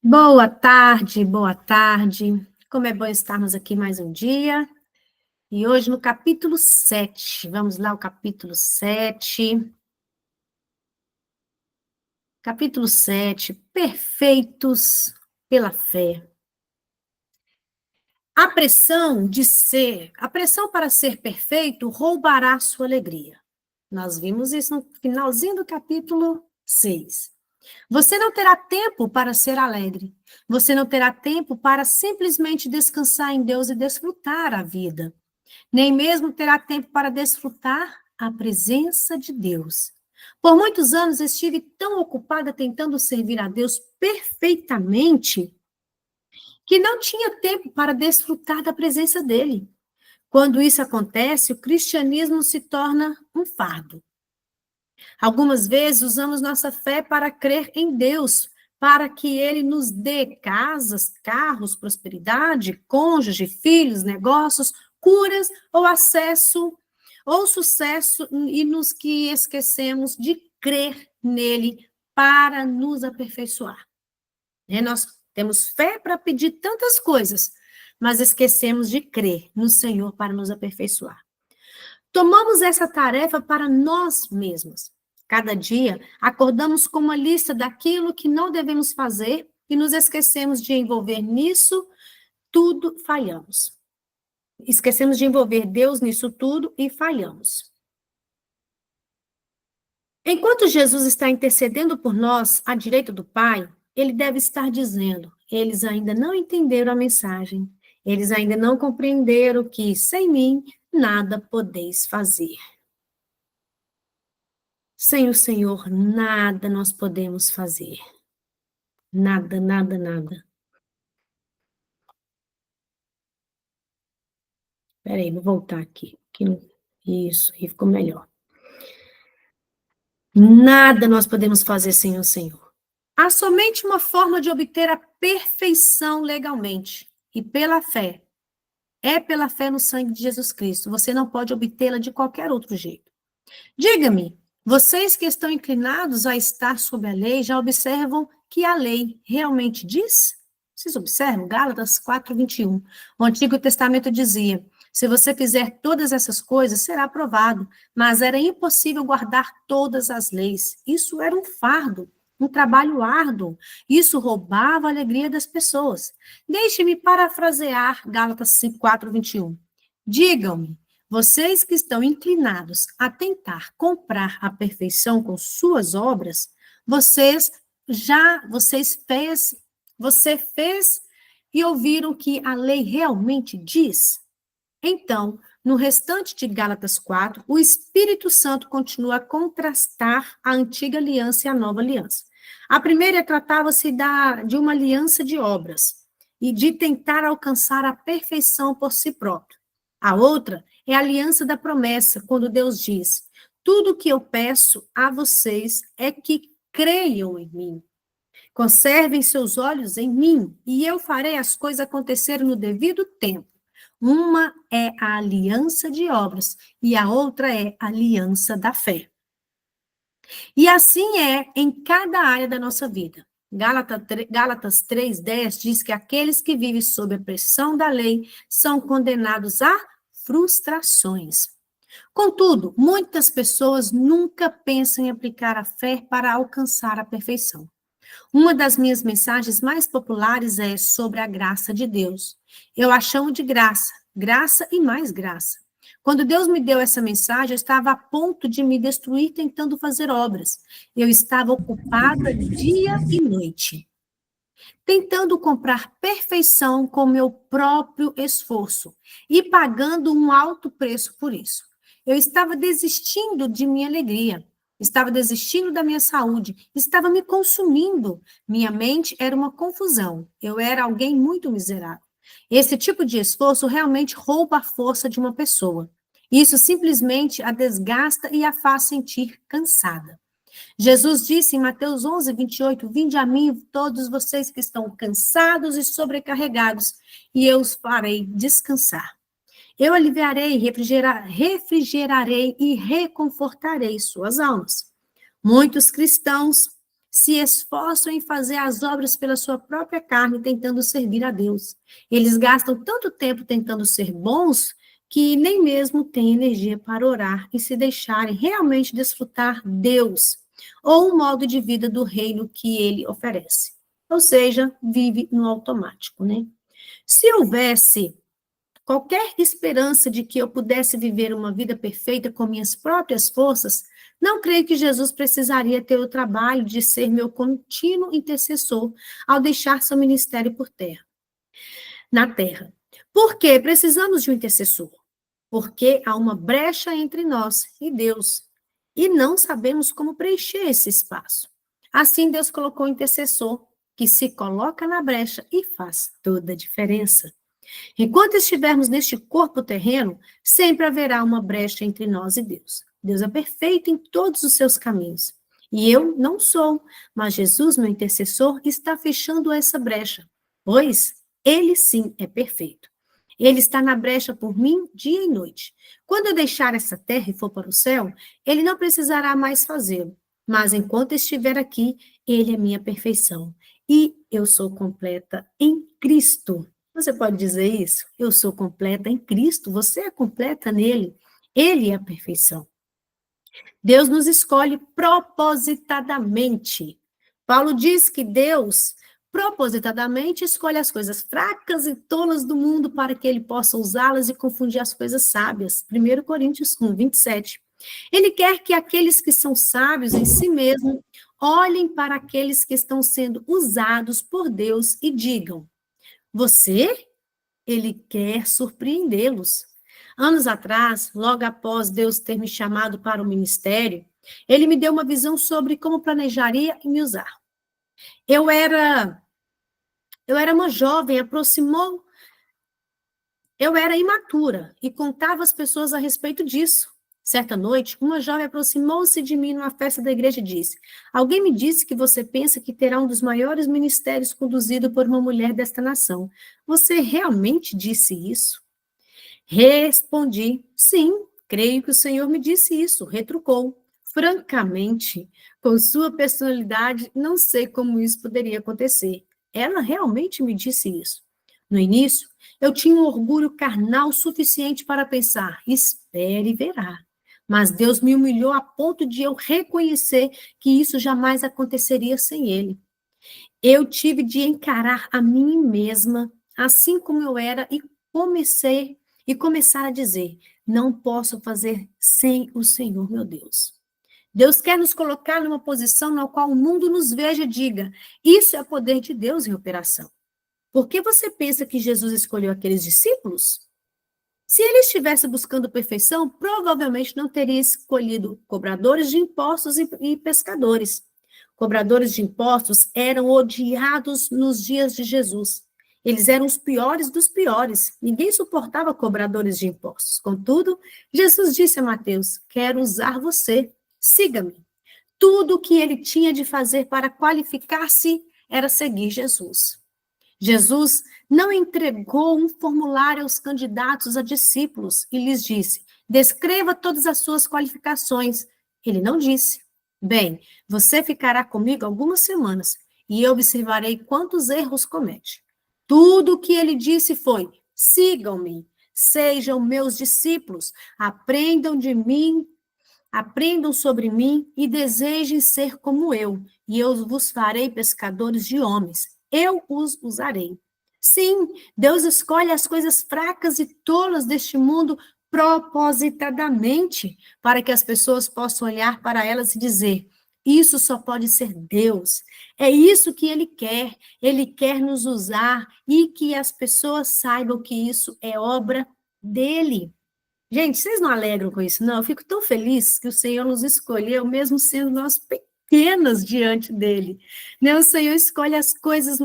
Boa tarde, boa tarde. Como é bom estarmos aqui mais um dia. E hoje no capítulo 7. Vamos lá, o capítulo 7. Capítulo 7. Perfeitos pela fé. A pressão para ser perfeito roubará sua alegria. Nós vimos isso no finalzinho do capítulo 6. Você não terá tempo para ser alegre. Você não terá tempo para simplesmente descansar em Deus e desfrutar a vida. Nem mesmo terá tempo para desfrutar a presença de Deus. Por muitos anos estive tão ocupada tentando servir a Deus perfeitamente que não tinha tempo para desfrutar da presença dele. Quando isso acontece, o cristianismo se torna um fardo. Algumas vezes usamos nossa fé para crer em Deus, para que Ele nos dê casas, carros, prosperidade, cônjuge, filhos, negócios, curas ou acesso ou sucesso, e nos que esquecemos de crer nele para nos aperfeiçoar. Nós temos fé para pedir tantas coisas, mas esquecemos de crer no Senhor para nos aperfeiçoar. Tomamos essa tarefa para nós mesmos. Cada dia, acordamos com uma lista daquilo que não devemos fazer e nos esquecemos de envolver nisso tudo, falhamos. Esquecemos de envolver Deus nisso tudo e falhamos. Enquanto Jesus está intercedendo por nós à direita do Pai, ele deve estar dizendo: eles ainda não entenderam a mensagem, eles ainda não compreenderam que, sem mim, nada podeis fazer. Sem o Senhor, nada nós podemos fazer. Nada, nada, nada. Espera aí, vou voltar aqui. Isso, aí ficou melhor. Nada nós podemos fazer sem o Senhor. Há somente uma forma de obter a perfeição legalmente, e pela fé. É pela fé no sangue de Jesus Cristo. Você não pode obtê-la de qualquer outro jeito. Diga-me, vocês que estão inclinados a estar sob a lei, já observam que a lei realmente diz? Vocês observam? Gálatas 4:21. O Antigo Testamento dizia: se você fizer todas essas coisas, será aprovado. Mas era impossível guardar todas as leis. Isso era um fardo, um trabalho árduo. Isso roubava a alegria das pessoas. Deixe-me parafrasear Gálatas 4:21. Digam-me, vocês que estão inclinados a tentar comprar a perfeição com suas obras, você fez e ouviram que a lei realmente diz? Então, no restante de Gálatas 4, o Espírito Santo continua a contrastar a antiga aliança e a nova aliança. A primeira tratava-se de uma aliança de obras e de tentar alcançar a perfeição por si próprio. A outra é a aliança da promessa, quando Deus diz: tudo o que eu peço a vocês é que creiam em mim. Conservem seus olhos em mim, e eu farei as coisas acontecerem no devido tempo. Uma é a aliança de obras, e a outra é a aliança da fé. E assim é em cada área da nossa vida. Gálatas 3:10 diz que aqueles que vivem sob a pressão da lei são condenados a frustrações. Contudo, muitas pessoas nunca pensam em aplicar a fé para alcançar a perfeição. Uma das minhas mensagens mais populares é sobre a graça de Deus. Eu a chamo de graça, graça e mais graça. Quando Deus me deu essa mensagem, eu estava a ponto de me destruir tentando fazer obras. Eu estava ocupada dia e noite, tentando comprar perfeição com meu próprio esforço e pagando um alto preço por isso. Eu estava desistindo de minha alegria, estava desistindo da minha saúde, estava me consumindo. Minha mente era uma confusão. Eu era alguém muito miserável. Esse tipo de esforço realmente rouba a força de uma pessoa. Isso simplesmente a desgasta e a faz sentir cansada. Jesus disse em Mateus 11:28, vinde a mim todos vocês que estão cansados e sobrecarregados, e eu os farei descansar. Eu aliviarei, refrigerarei e reconfortarei suas almas. Muitos cristãos se esforçam em fazer as obras pela sua própria carne, tentando servir a Deus. Eles gastam tanto tempo tentando ser bons que nem mesmo têm energia para orar e se deixarem realmente desfrutar Deus ou o modo de vida do reino que ele oferece. Ou seja, vive no automático, né? Se houvesse qualquer esperança de que eu pudesse viver uma vida perfeita com minhas próprias forças, não creio que Jesus precisaria ter o trabalho de ser meu contínuo intercessor ao deixar seu ministério na terra. Por que precisamos de um intercessor? Porque há uma brecha entre nós e Deus, e não sabemos como preencher esse espaço. Assim, Deus colocou um intercessor que se coloca na brecha e faz toda a diferença. Enquanto estivermos neste corpo terreno, sempre haverá uma brecha entre nós e Deus. Deus é perfeito em todos os seus caminhos. E eu não sou, mas Jesus, meu intercessor, está fechando essa brecha, pois ele sim é perfeito. Ele está na brecha por mim dia e noite. Quando eu deixar essa terra e for para o céu, ele não precisará mais fazê-lo. Mas enquanto estiver aqui, ele é minha perfeição. E eu sou completa em Cristo. Você pode dizer isso? Eu sou completa em Cristo, você é completa nele. Ele é a perfeição. Deus nos escolhe propositadamente. Paulo diz que Deus propositadamente escolhe as coisas fracas e tolas do mundo para que ele possa usá-las e confundir as coisas sábias. 1 Coríntios 1, 27. Ele quer que aqueles que são sábios em si mesmos olhem para aqueles que estão sendo usados por Deus e digam: você? Ele quer surpreendê-los. Anos atrás, logo após Deus ter me chamado para o ministério, ele me deu uma visão sobre como planejaria e me usar. Eu era uma jovem, eu era imatura e contava às pessoas a respeito disso. Certa noite, uma jovem aproximou-se de mim numa festa da igreja e disse: alguém me disse que você pensa que terá um dos maiores ministérios conduzido por uma mulher desta nação. Você realmente disse isso? Respondi: sim, creio que o Senhor me disse isso. Retrucou: francamente, com sua personalidade, não sei como isso poderia acontecer. Ela realmente me disse isso. No início, eu tinha um orgulho carnal suficiente para pensar: espere e verá. Mas Deus me humilhou a ponto de eu reconhecer que isso jamais aconteceria sem Ele. Eu tive de encarar a mim mesma, assim como eu era, e começar a dizer: não posso fazer sem o Senhor, meu Deus. Deus quer nos colocar numa posição na qual o mundo nos veja e diga: isso é poder de Deus em operação. Por que você pensa que Jesus escolheu aqueles discípulos? Se ele estivesse buscando perfeição, provavelmente não teria escolhido cobradores de impostos e pescadores. Cobradores de impostos eram odiados nos dias de Jesus. Eles eram os piores dos piores. Ninguém suportava cobradores de impostos. Contudo, Jesus disse a Mateus: quero usar você, siga-me. Tudo o que ele tinha de fazer para qualificar-se era seguir Jesus. Jesus não entregou um formulário aos candidatos a discípulos e lhes disse: descreva todas as suas qualificações. Ele não disse: bem, você ficará comigo algumas semanas e eu observarei quantos erros comete. Tudo o que ele disse foi: sigam-me, sejam meus discípulos, aprendam de mim, aprendam sobre mim e desejem ser como eu, e eu vos farei pescadores de homens. Eu os usarei. Sim, Deus escolhe as coisas fracas e tolas deste mundo propositadamente, para que as pessoas possam olhar para elas e dizer: isso só pode ser Deus. É isso que Ele quer. Ele quer nos usar e que as pessoas saibam que isso é obra dele. Gente, vocês não alegram com isso, não? Eu fico tão feliz que o Senhor nos escolheu, mesmo sendo nós pequenas diante dele. Né? O Senhor escolhe as coisas,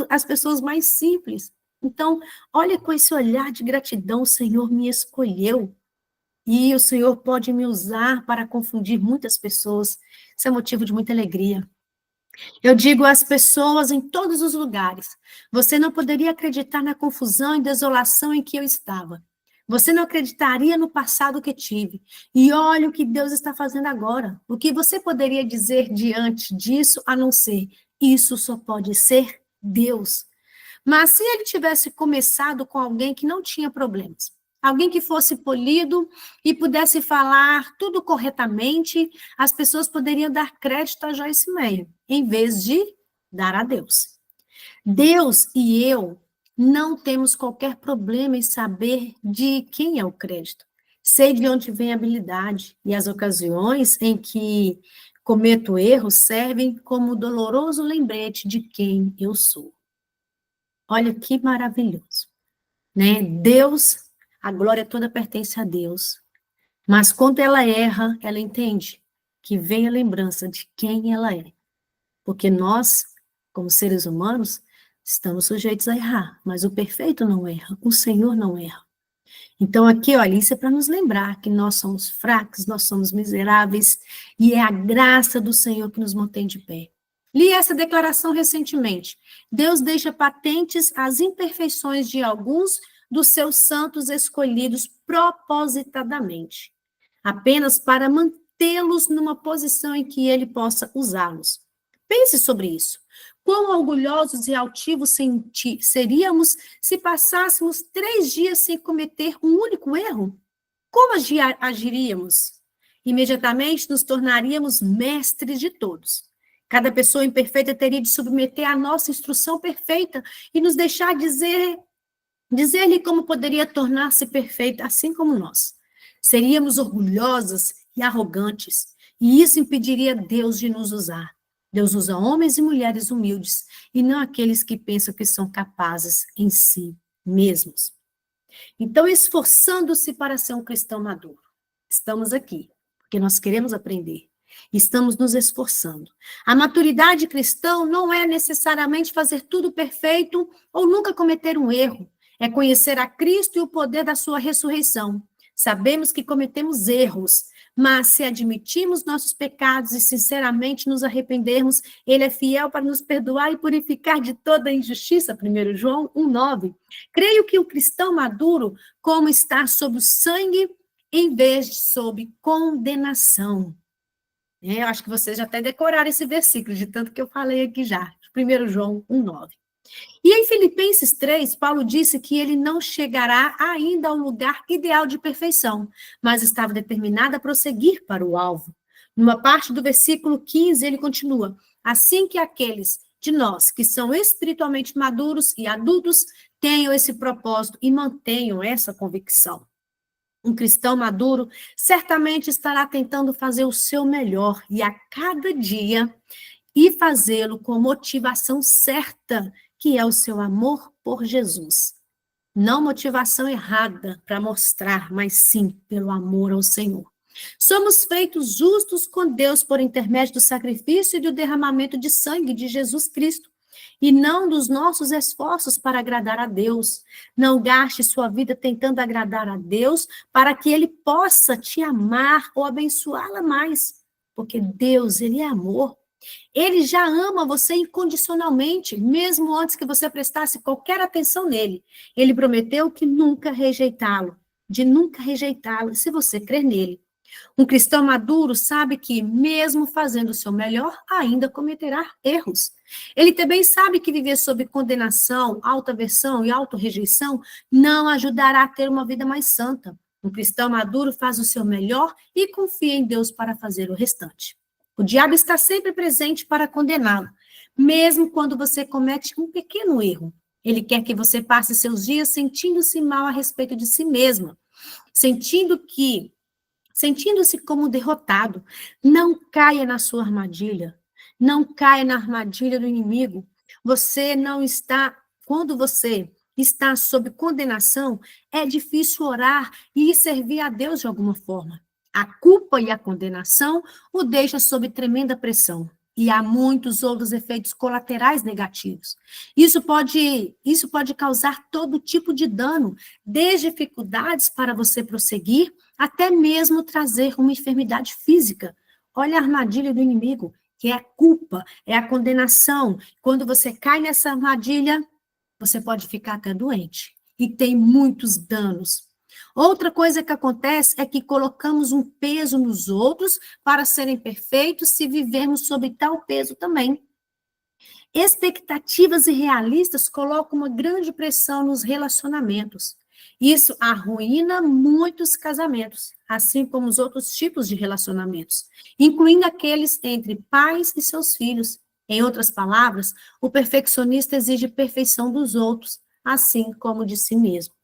as pessoas mais simples. Então, olha com esse olhar de gratidão: o Senhor me escolheu. E o Senhor pode me usar para confundir muitas pessoas. Isso é motivo de muita alegria. Eu digo às pessoas em todos os lugares: você não poderia acreditar na confusão e desolação em que eu estava. Você não acreditaria no passado que tive. E olha o que Deus está fazendo agora. O que você poderia dizer diante disso, a não ser, isso só pode ser Deus. Mas se ele tivesse começado com alguém que não tinha problemas, alguém que fosse polido e pudesse falar tudo corretamente, as pessoas poderiam dar crédito a Joyce Meyer, em vez de dar a Deus. Deus e eu não temos qualquer problema em saber de quem é o crédito. Sei de onde vem a habilidade, e as ocasiões em que cometo erros servem como doloroso lembrete de quem eu sou. Olha que maravilhoso, né? Deus, a glória toda pertence a Deus. Mas quando ela erra, ela entende que vem a lembrança de quem ela é. Porque nós, como seres humanos, estamos sujeitos a errar, mas o perfeito não erra, o Senhor não erra. Então aqui, olha, isso é para nos lembrar que nós somos fracos, nós somos miseráveis, e é a graça do Senhor que nos mantém de pé. Li essa declaração recentemente. Deus deixa patentes as imperfeições de alguns dos seus santos escolhidos propositadamente, apenas para mantê-los numa posição em que ele possa usá-los. Pense sobre isso. Quão orgulhosos e altivos seríamos se passássemos 3 dias sem cometer um único erro? Como agiríamos? Imediatamente nos tornaríamos mestres de todos. Cada pessoa imperfeita teria de submeter a nossa instrução perfeita e nos deixar dizer-lhe como poderia tornar-se perfeita, assim como nós. Seríamos orgulhosas e arrogantes, e isso impediria Deus de nos usar. Deus usa homens e mulheres humildes, e não aqueles que pensam que são capazes em si mesmos. Então, esforçando-se para ser um cristão maduro. Estamos aqui, porque nós queremos aprender. Estamos nos esforçando. A maturidade cristã não é necessariamente fazer tudo perfeito ou nunca cometer um erro. É conhecer a Cristo e o poder da sua ressurreição. Sabemos que cometemos erros, mas se admitirmos nossos pecados e sinceramente nos arrependermos, ele é fiel para nos perdoar e purificar de toda injustiça, 1 João 1,9. Creio que o cristão maduro, como está sob o sangue, em vez de sob condenação. Eu acho que vocês já até decoraram esse versículo, de tanto que eu falei aqui já, 1 João 1,9. E em Filipenses 3, Paulo disse que ele não chegará ainda ao lugar ideal de perfeição, mas estava determinado a prosseguir para o alvo. Numa parte do versículo 15, ele continua: assim que aqueles de nós que são espiritualmente maduros e adultos tenham esse propósito e mantenham essa convicção. Um cristão maduro certamente estará tentando fazer o seu melhor e a cada dia e fazê-lo com motivação certa, que é o seu amor por Jesus. Não motivação errada para mostrar, mas sim pelo amor ao Senhor. Somos feitos justos com Deus por intermédio do sacrifício e do derramamento de sangue de Jesus Cristo, e não dos nossos esforços para agradar a Deus. Não gaste sua vida tentando agradar a Deus para que Ele possa te amar ou abençoá-la mais, porque Deus, Ele é amor. Ele já ama você incondicionalmente, mesmo antes que você prestasse qualquer atenção nele. Ele prometeu que nunca rejeitá-lo, de nunca rejeitá-lo, se você crer nele. Um cristão maduro sabe que, mesmo fazendo o seu melhor, ainda cometerá erros. Ele também sabe que viver sob condenação, autoaversão e autorrejeição não ajudará a ter uma vida mais santa. Um cristão maduro faz o seu melhor e confia em Deus para fazer o restante. O diabo está sempre presente para condená-lo, mesmo quando você comete um pequeno erro. Ele quer que você passe seus dias sentindo-se mal a respeito de si mesma, sentindo-se como derrotado. Não caia na sua armadilha. Não caia na armadilha do inimigo. Quando você está sob condenação, é difícil orar e servir a Deus de alguma forma. A culpa e a condenação o deixam sob tremenda pressão. E há muitos outros efeitos colaterais negativos. Isso pode causar todo tipo de dano, desde dificuldades para você prosseguir, até mesmo trazer uma enfermidade física. Olha a armadilha do inimigo, que é a culpa, é a condenação. Quando você cai nessa armadilha, você pode ficar até doente. E tem muitos danos. Outra coisa que acontece é que colocamos um peso nos outros para serem perfeitos se vivermos sob tal peso também. Expectativas irrealistas colocam uma grande pressão nos relacionamentos. Isso arruína muitos casamentos, assim como os outros tipos de relacionamentos, incluindo aqueles entre pais e seus filhos. Em outras palavras, o perfeccionista exige perfeição dos outros, assim como de si mesmo.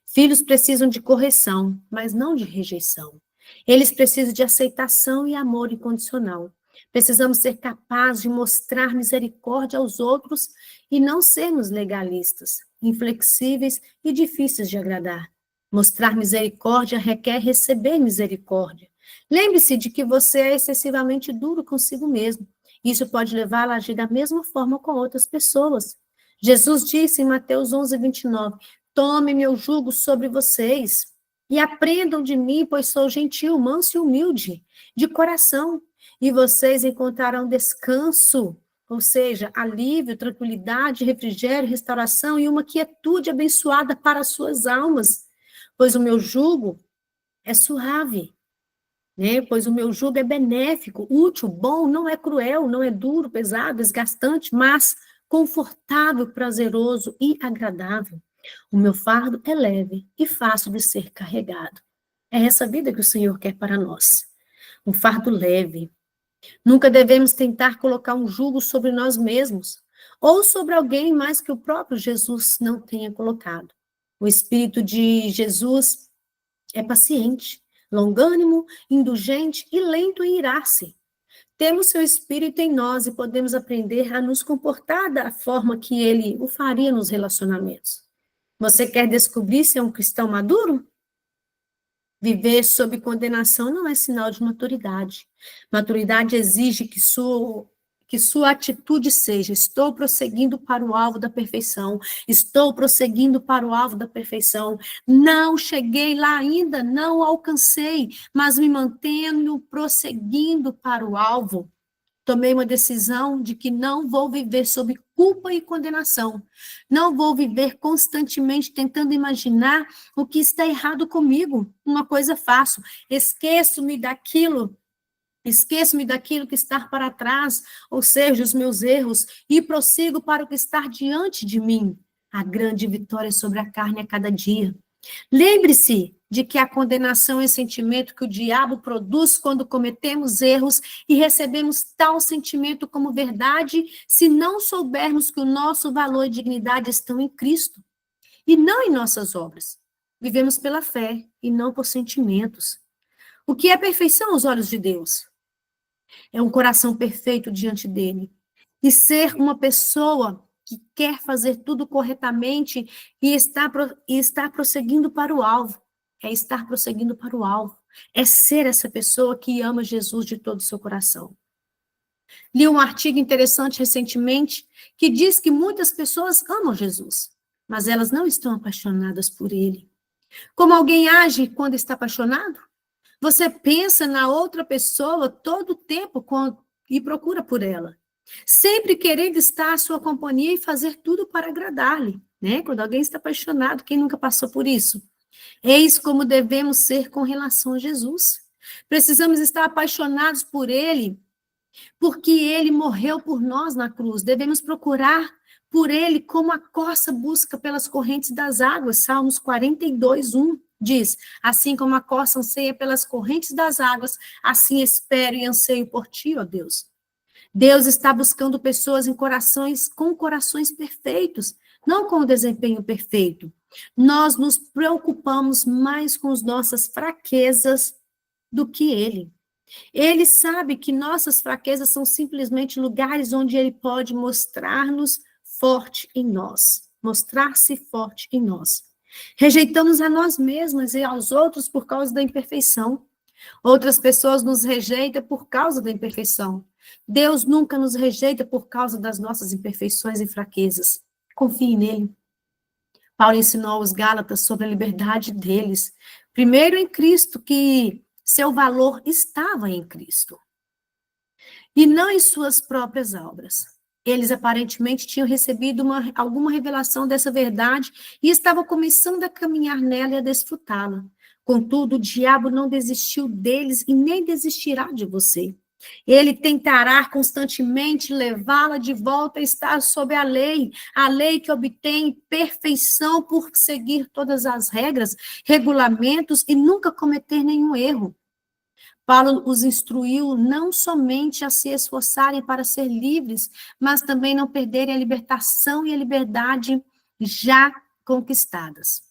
Filhos precisam de correção, mas não de rejeição. Eles precisam de aceitação e amor incondicional. Precisamos ser capazes de mostrar misericórdia aos outros e não sermos legalistas, inflexíveis e difíceis de agradar. Mostrar misericórdia requer receber misericórdia. Lembre-se de que você é excessivamente duro consigo mesmo. Isso pode levá-lo a agir da mesma forma com outras pessoas. Jesus disse em Mateus 11:29, tome meu jugo sobre vocês e aprendam de mim, pois sou gentil, manso e humilde de coração, e vocês encontrarão descanso, ou seja, alívio, tranquilidade, refrigério, restauração e uma quietude abençoada para as suas almas, pois o meu jugo é suave, né? Pois o meu jugo é benéfico, útil, bom, não é cruel, não é duro, pesado, desgastante, mas confortável, prazeroso e agradável. O meu fardo é leve e fácil de ser carregado. É essa vida que o Senhor quer para nós. Um fardo leve. Nunca devemos tentar colocar um jugo sobre nós mesmos ou sobre alguém mais que o próprio Jesus não tenha colocado. O Espírito de Jesus é paciente, longânimo, indulgente e lento em irar-se. Temos seu Espírito em nós e podemos aprender a nos comportar da forma que ele o faria nos relacionamentos. Você quer descobrir se é um cristão maduro? Viver sob condenação não é sinal de maturidade. Maturidade exige que sua atitude seja: estou prosseguindo para o alvo da perfeição, estou prosseguindo para o alvo da perfeição. Não cheguei lá ainda, não alcancei, mas me mantenho prosseguindo para o alvo. Tomei uma decisão de que não vou viver sob culpa e condenação. Não vou viver constantemente tentando imaginar o que está errado comigo. Uma coisa faço, esqueço-me daquilo que está para trás, ou seja, os meus erros, e prossigo para o que está diante de mim. A grande vitória sobre a carne a cada dia. Lembre-se de que a condenação é o sentimento que o diabo produz quando cometemos erros e recebemos tal sentimento como verdade se não soubermos que o nosso valor e dignidade estão em Cristo e não em nossas obras. Vivemos pela fé e não por sentimentos. O que é perfeição aos olhos de Deus? É um coração perfeito diante dele. E ser uma pessoa que quer fazer tudo corretamente e está prosseguindo para o alvo. É estar prosseguindo para o alvo. É ser essa pessoa que ama Jesus de todo o seu coração. Li um artigo interessante recentemente que diz que muitas pessoas amam Jesus, mas elas não estão apaixonadas por ele. Como alguém age quando está apaixonado? Você pensa na outra pessoa todo o tempo e procura por ela. Sempre querendo estar à sua companhia e fazer tudo para agradar-lhe, né? Quando alguém está apaixonado, quem nunca passou por isso? Eis como devemos ser com relação a Jesus. Precisamos estar apaixonados por ele, porque ele morreu por nós na cruz. Devemos procurar por ele como a corça busca pelas correntes das águas. Salmos 42:1 diz: assim como a corça anseia pelas correntes das águas, assim espero e anseio por ti, ó Deus. Deus está buscando pessoas com corações perfeitos, não com o desempenho perfeito. Nós nos preocupamos mais com as nossas fraquezas do que ele. Ele sabe que nossas fraquezas são simplesmente lugares onde ele pode mostrar-se forte em nós. Rejeitamos a nós mesmas e aos outros por causa da imperfeição. Outras pessoas nos rejeitam por causa da imperfeição. Deus nunca nos rejeita por causa das nossas imperfeições e fraquezas. Confie nele. Paulo ensinou aos Gálatas sobre a liberdade deles. Primeiro em Cristo, que seu valor estava em Cristo. E não em suas próprias obras. Eles aparentemente tinham recebido alguma revelação dessa verdade e estavam começando a caminhar nela e a desfrutá-la. Contudo, o diabo não desistiu deles e nem desistirá de você. Ele tentará constantemente levá-la de volta a estar sob a lei que obtém perfeição por seguir todas as regras, regulamentos e nunca cometer nenhum erro. Paulo os instruiu não somente a se esforçarem para ser livres, mas também não perderem a libertação e a liberdade já conquistadas.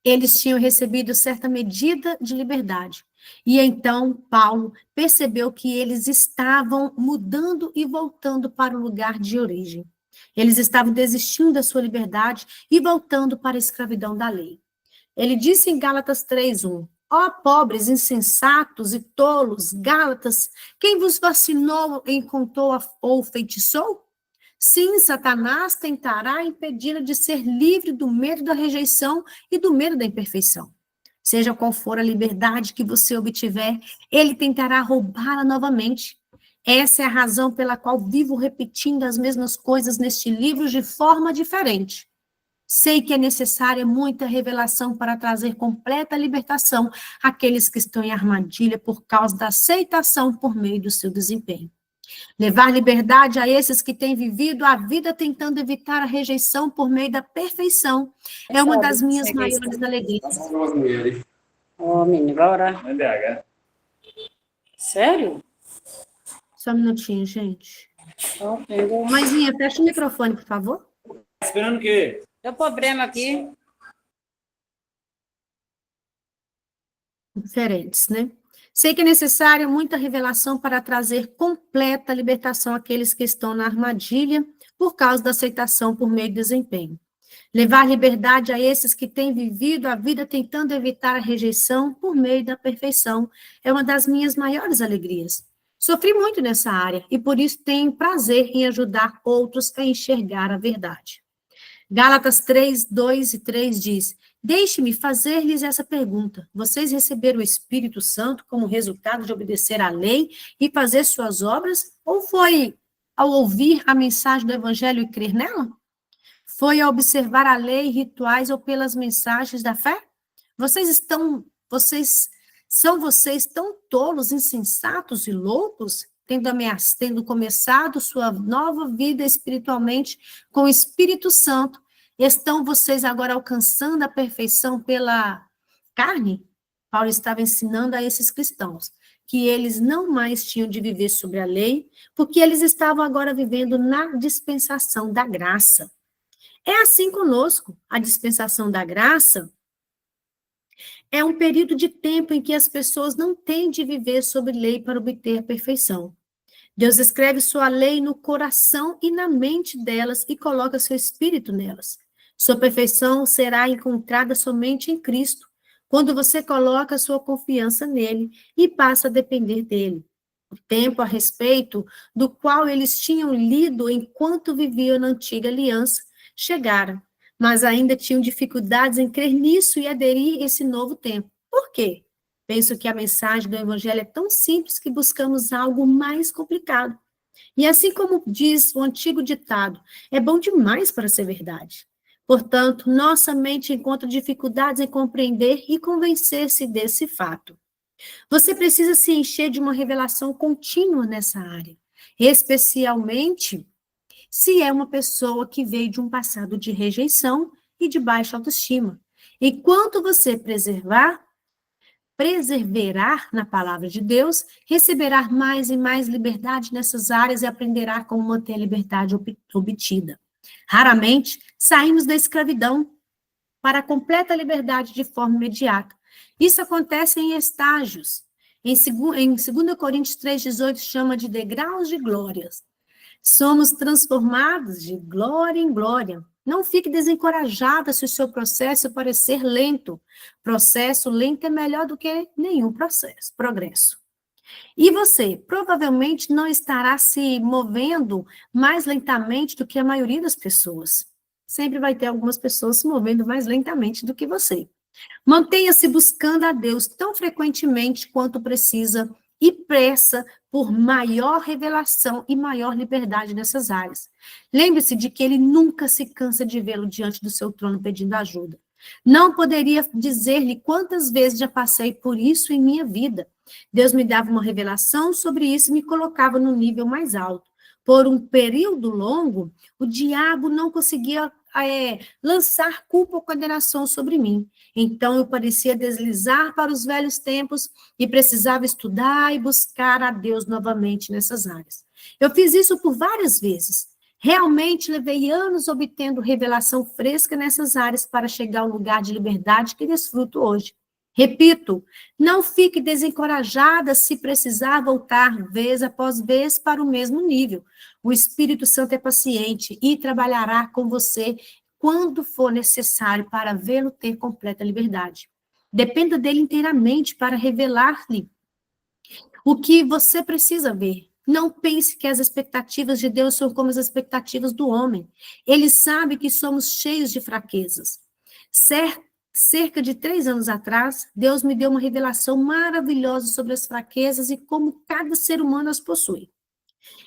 Eles tinham recebido certa medida de liberdade. E então Paulo percebeu que eles estavam mudando e voltando para o lugar de origem. Eles estavam desistindo da sua liberdade e voltando para a escravidão da lei. Ele disse em Gálatas 3:1: Ó pobres, insensatos e tolos, Gálatas, quem vos vacinou, encontrou ou feitiçou? Sim, Satanás tentará impedi-la de ser livre do medo da rejeição e do medo da imperfeição. Seja qual for a liberdade que você obtiver, ele tentará roubá-la novamente. Essa é a razão pela qual vivo repetindo as mesmas coisas neste livro de forma diferente. Sei que é necessária muita revelação para trazer completa libertação àqueles que estão em armadilha por causa da aceitação por meio do seu desempenho. Levar liberdade a esses que têm vivido a vida tentando evitar a rejeição por meio da perfeição é uma das minhas maiores alegrias. Ô, menina, vai orar. Sério? Só um minutinho, gente. Entendeu? Mãezinha, fecha o microfone, por favor. Esperando o quê? Deu problema aqui. Diferentes, né? Sei que é necessária muita revelação para trazer completa libertação àqueles que estão na armadilha por causa da aceitação por meio do desempenho. Levar liberdade a esses que têm vivido a vida tentando evitar a rejeição por meio da perfeição é uma das minhas maiores alegrias. Sofri muito nessa área e por isso tenho prazer em ajudar outros a enxergar a verdade. Gálatas 3:2 e 3 diz: Deixe-me fazer-lhes essa pergunta. Vocês receberam o Espírito Santo como resultado de obedecer à lei e fazer suas obras? Ou foi ao ouvir a mensagem do Evangelho e crer nela? Foi ao observar a lei e rituais ou pelas mensagens da fé? Vocês tão tolos, insensatos e loucos, tendo começado sua nova vida espiritualmente com o Espírito Santo, estão vocês agora alcançando a perfeição pela carne? Paulo estava ensinando a esses cristãos que eles não mais tinham de viver sobre a lei, porque eles estavam agora vivendo na dispensação da graça. É assim conosco. A dispensação da graça é um período de tempo em que as pessoas não têm de viver sob lei para obter a perfeição. Deus escreve sua lei no coração e na mente delas e coloca seu espírito nelas. Sua perfeição será encontrada somente em Cristo, quando você coloca sua confiança nele e passa a depender dele. O tempo a respeito do qual eles tinham lido enquanto viviam na antiga aliança chegara, mas ainda tinham dificuldades em crer nisso e aderir a esse novo tempo. Por quê? Penso que a mensagem do Evangelho é tão simples que buscamos algo mais complicado. E assim como diz o antigo ditado, é bom demais para ser verdade. Portanto, nossa mente encontra dificuldades em compreender e convencer-se desse fato. Você precisa se encher de uma revelação contínua nessa área, especialmente se é uma pessoa que veio de um passado de rejeição e de baixa autoestima. Enquanto você perseverar na palavra de Deus, receberá mais e mais liberdade nessas áreas e aprenderá como manter a liberdade obtida. Raramente saímos da escravidão para a completa liberdade de forma imediata. Isso acontece em estágios. Em 2 Coríntios 3,18 chama de degraus de glórias. Somos transformados de glória em glória. Não fique desencorajada se o seu processo parecer lento. Processo lento é melhor do que nenhum progresso. E você provavelmente não estará se movendo mais lentamente do que a maioria das pessoas. Sempre vai ter algumas pessoas se movendo mais lentamente do que você. Mantenha-se buscando a Deus tão frequentemente quanto precisa e pressa por maior revelação e maior liberdade nessas áreas. Lembre-se de que ele nunca se cansa de vê-lo diante do seu trono pedindo ajuda. Não poderia dizer-lhe quantas vezes já passei por isso em minha vida. Deus me dava uma revelação sobre isso e me colocava no nível mais alto. Por um período longo, o diabo não conseguia lançar culpa ou condenação sobre mim. Então eu parecia deslizar para os velhos tempos e precisava estudar e buscar a Deus novamente nessas áreas. Eu fiz isso por várias vezes. Realmente levei anos obtendo revelação fresca nessas áreas para chegar ao lugar de liberdade que desfruto hoje. Repito, não fique desencorajada se precisar voltar vez após vez para o mesmo nível. O Espírito Santo é paciente e trabalhará com você quando for necessário para vê-lo ter completa liberdade. Dependa dele inteiramente para revelar-lhe o que você precisa ver. Não pense que as expectativas de Deus são como as expectativas do homem. Ele sabe que somos cheios de fraquezas. Cerca de 3 anos atrás, Deus me deu uma revelação maravilhosa sobre as fraquezas e como cada ser humano as possui.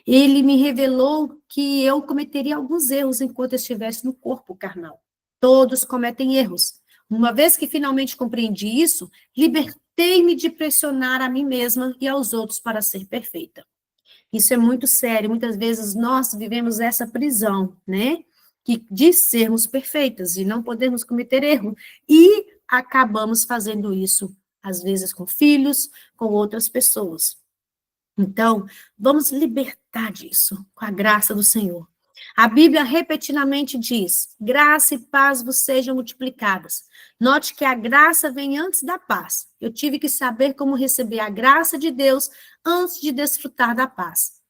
Ele me revelou que eu cometeria alguns erros enquanto estivesse no corpo carnal. Todos cometem erros. Uma vez que finalmente compreendi isso, libertei-me de pressionar a mim mesma e aos outros para ser perfeita. Isso é muito sério. Muitas vezes nós vivemos essa prisão, né? De sermos perfeitas e não podemos cometer erro. E acabamos fazendo isso, às vezes com filhos, com outras pessoas. Então, vamos libertar disso, com a graça do Senhor. A Bíblia repetidamente diz: graça e paz vos sejam multiplicadas. Note que a graça vem antes da paz. Eu tive que saber como receber a graça de Deus antes de desfrutar da paz.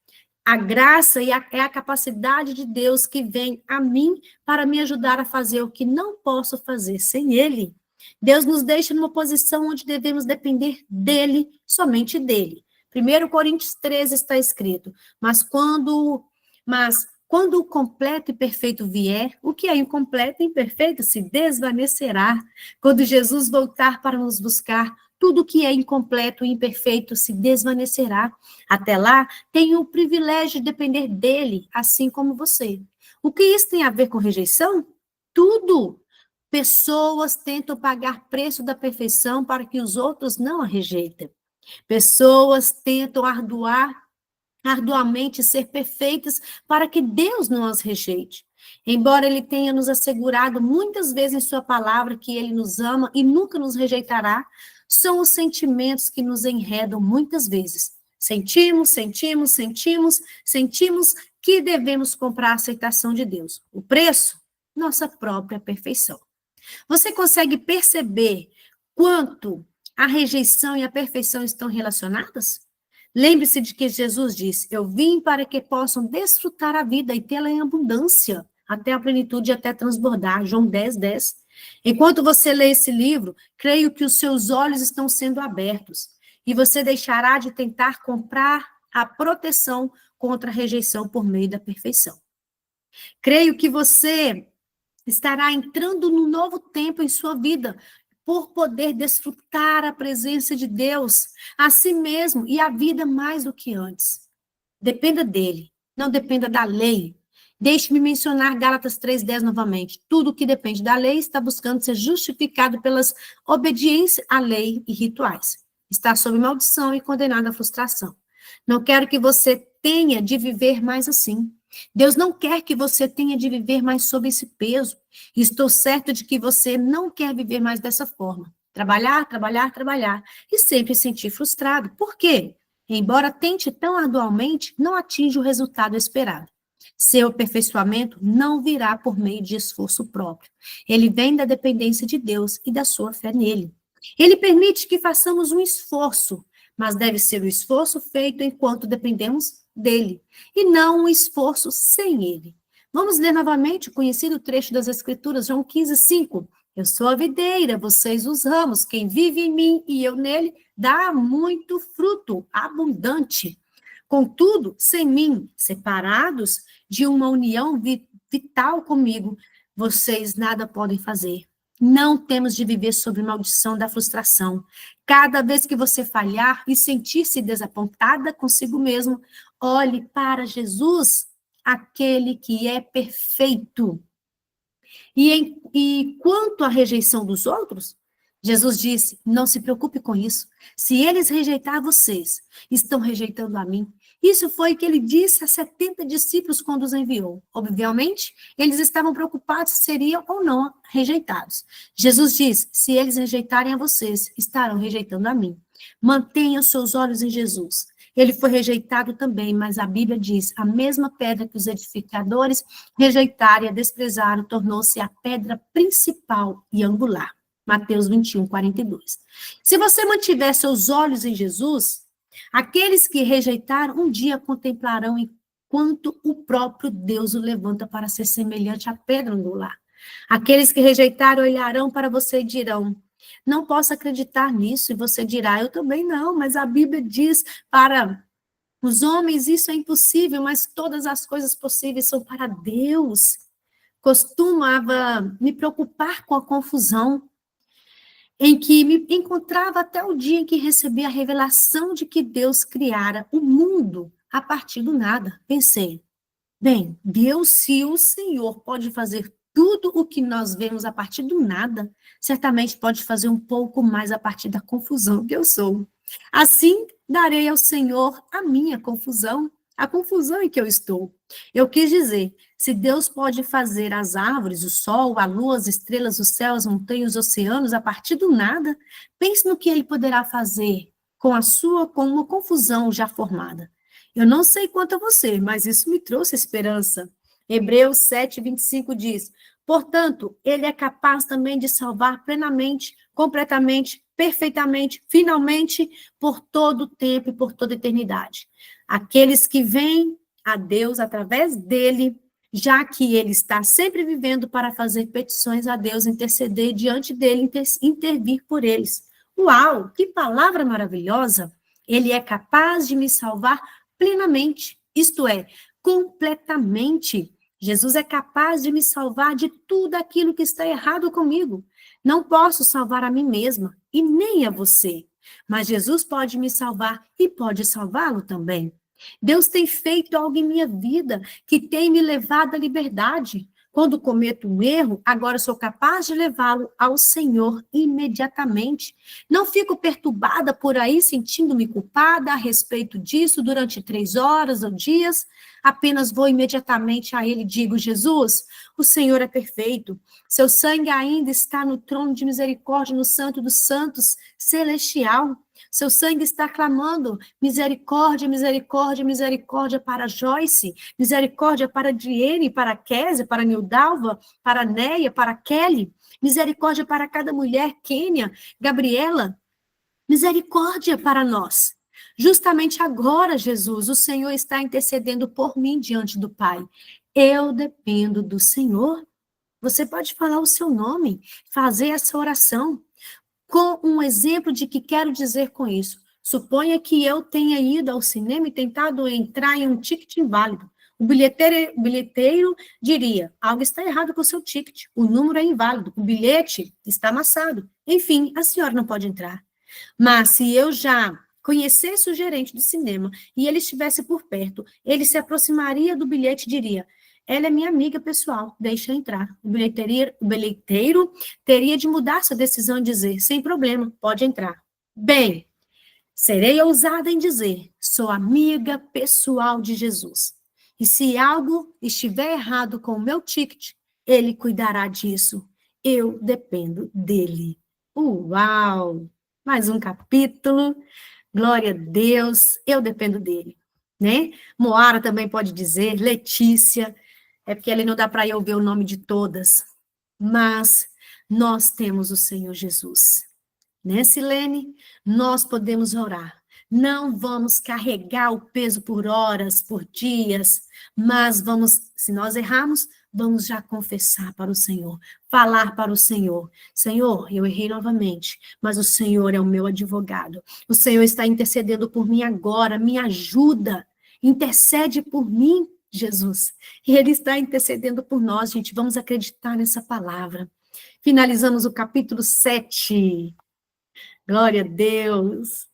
A graça é a capacidade de Deus que vem a mim para me ajudar a fazer o que não posso fazer sem Ele. Deus nos deixa numa posição onde devemos depender dEle, somente dEle. 1 Coríntios 13 está escrito: mas quando o completo e perfeito vier, o que é incompleto e imperfeito se desvanecerá. Quando Jesus voltar para nos buscar, tudo que é incompleto e imperfeito se desvanecerá. Até lá, tenho o privilégio de depender dele, assim como você. O que isso tem a ver com rejeição? Tudo. Pessoas tentam pagar preço da perfeição para que os outros não a rejeitem. Pessoas tentam arduamente ser perfeitas para que Deus não as rejeite. Embora Ele tenha nos assegurado muitas vezes em Sua palavra que Ele nos ama e nunca nos rejeitará, são os sentimentos que nos enredam muitas vezes. Sentimos que devemos comprar a aceitação de Deus. O preço? Nossa própria perfeição. Você consegue perceber quanto a rejeição e a perfeição estão relacionadas? Lembre-se de que Jesus disse: eu vim para que possam desfrutar a vida e tê-la em abundância, até a plenitude e até transbordar. João 10, 10. Enquanto você lê esse livro, creio que os seus olhos estão sendo abertos e você deixará de tentar comprar a proteção contra a rejeição por meio da perfeição. Creio que você estará entrando num novo tempo em sua vida, por poder desfrutar a presença de Deus, a si mesmo e a vida mais do que antes. Dependa dele, não dependa da lei. Deixe-me mencionar Gálatas 3:10 novamente. Tudo que depende da lei está buscando ser justificado pelas obediências à lei e rituais. Está sob maldição e condenado à frustração. Não quero que você tenha de viver mais assim. Deus não quer que você tenha de viver mais sob esse peso. Estou certa de que você não quer viver mais dessa forma. Trabalhar e sempre se sentir frustrado. Por quê? Embora tente tão arduamente, não atinge o resultado esperado. Seu aperfeiçoamento não virá por meio de esforço próprio. Ele vem da dependência de Deus e da sua fé nele. Ele permite que façamos um esforço, mas deve ser o esforço feito enquanto dependemos dele, e não um esforço sem ele. Vamos ler novamente o conhecido trecho das Escrituras, João 15:5. Eu sou a videira, vocês os ramos. Quem vive em mim e eu nele, dá muito fruto, abundante. Contudo, sem mim, separados de uma união vital comigo, vocês nada podem fazer. Não temos de viver sob maldição da frustração. Cada vez que você falhar e sentir-se desapontada consigo mesmo, olhe para Jesus, aquele que é perfeito. E quanto à rejeição dos outros, Jesus disse, não se preocupe com isso. Se eles rejeitar vocês, estão rejeitando a mim. Isso foi o que ele disse a 70 discípulos quando os enviou. Obviamente, eles estavam preocupados se seriam ou não rejeitados. Jesus diz, se eles rejeitarem a vocês, estarão rejeitando a mim. Mantenham seus olhos em Jesus. Ele foi rejeitado também, mas a Bíblia diz, a mesma pedra que os edificadores rejeitaram e desprezaram, tornou-se a pedra principal e angular. Mateus 21, 42. Se você mantiver seus olhos em Jesus, aqueles que rejeitaram um dia contemplarão enquanto o próprio Deus o levanta para ser semelhante à pedra angular. Aqueles que rejeitaram olharão para você e dirão, não posso acreditar nisso, e você dirá, eu também não, mas a Bíblia diz para os homens isso é impossível, mas todas as coisas possíveis são para Deus. Costumava me preocupar com a confusão em que me encontrava até o dia em que recebi a revelação de que Deus criara o mundo a partir do nada. Pensei, bem, Deus, se o Senhor pode fazer tudo o que nós vemos a partir do nada, certamente pode fazer um pouco mais a partir da confusão que eu sou. Assim, darei ao Senhor a minha confusão, a confusão em que eu estou. Eu quis dizer, se Deus pode fazer as árvores, o sol, a lua, as estrelas, os céus, as montanhas, os oceanos, a partir do nada, pense no que ele poderá fazer com uma confusão já formada. Eu não sei quanto a você, mas isso me trouxe esperança. Hebreus 7, 25 diz, portanto, ele é capaz também de salvar plenamente, completamente, perfeitamente, finalmente, por todo o tempo e por toda a eternidade. Aqueles que vêm a Deus através dele, já que ele está sempre vivendo para fazer petições a Deus, interceder diante dele, intervir por eles. Uau, que palavra maravilhosa! Ele é capaz de me salvar plenamente, isto é, completamente. Jesus é capaz de me salvar de tudo aquilo que está errado comigo. Não posso salvar a mim mesma e nem a você, mas Jesus pode me salvar e pode salvá-lo também. Deus tem feito algo em minha vida que tem me levado à liberdade. Quando cometo um erro, agora sou capaz de levá-lo ao Senhor imediatamente. Não fico perturbada por aí, sentindo-me culpada a respeito disso durante 3 horas ou dias. Apenas vou imediatamente a Ele e digo, Jesus, o Senhor é perfeito. Seu sangue ainda está no trono de misericórdia, no Santo dos Santos celestial. Seu sangue está clamando misericórdia, misericórdia, misericórdia para Joyce, misericórdia para Diene, para Kézia, para Nildalva, para Neia, para Kelly, misericórdia para cada mulher, Kênia, Gabriela, misericórdia para nós. Justamente agora, Jesus, o Senhor está intercedendo por mim diante do Pai. Eu dependo do Senhor. Você pode falar o seu nome, fazer essa oração com um exemplo de que quero dizer com isso. Suponha que eu tenha ido ao cinema e tentado entrar em um ticket inválido. O bilheteiro diria, algo está errado com o seu ticket, o número é inválido, o bilhete está amassado. Enfim, a senhora não pode entrar. Mas se eu já conhecesse o gerente do cinema e ele estivesse por perto, ele se aproximaria do bilhete e diria, ela é minha amiga pessoal, deixa eu entrar. O bilheteiro teria de mudar sua decisão e dizer, sem problema, pode entrar. Bem, serei ousada em dizer, sou amiga pessoal de Jesus. E se algo estiver errado com o meu ticket, ele cuidará disso. Eu dependo dele. Uau! Mais um capítulo. Glória a Deus, eu dependo dele. Né? Moara também pode dizer, Letícia, é porque ali não dá para eu ver o nome de todas, mas nós temos o Senhor Jesus. Né, Silene? Nós podemos orar. Não vamos carregar o peso por horas, por dias, mas vamos, se nós errarmos, vamos já confessar para o Senhor, falar para o Senhor. Senhor, eu errei novamente, mas o Senhor é o meu advogado. O Senhor está intercedendo por mim agora, me ajuda. Intercede por mim, Jesus. E Ele está intercedendo por nós, gente. Vamos acreditar nessa palavra. Finalizamos o capítulo 7. Glória a Deus.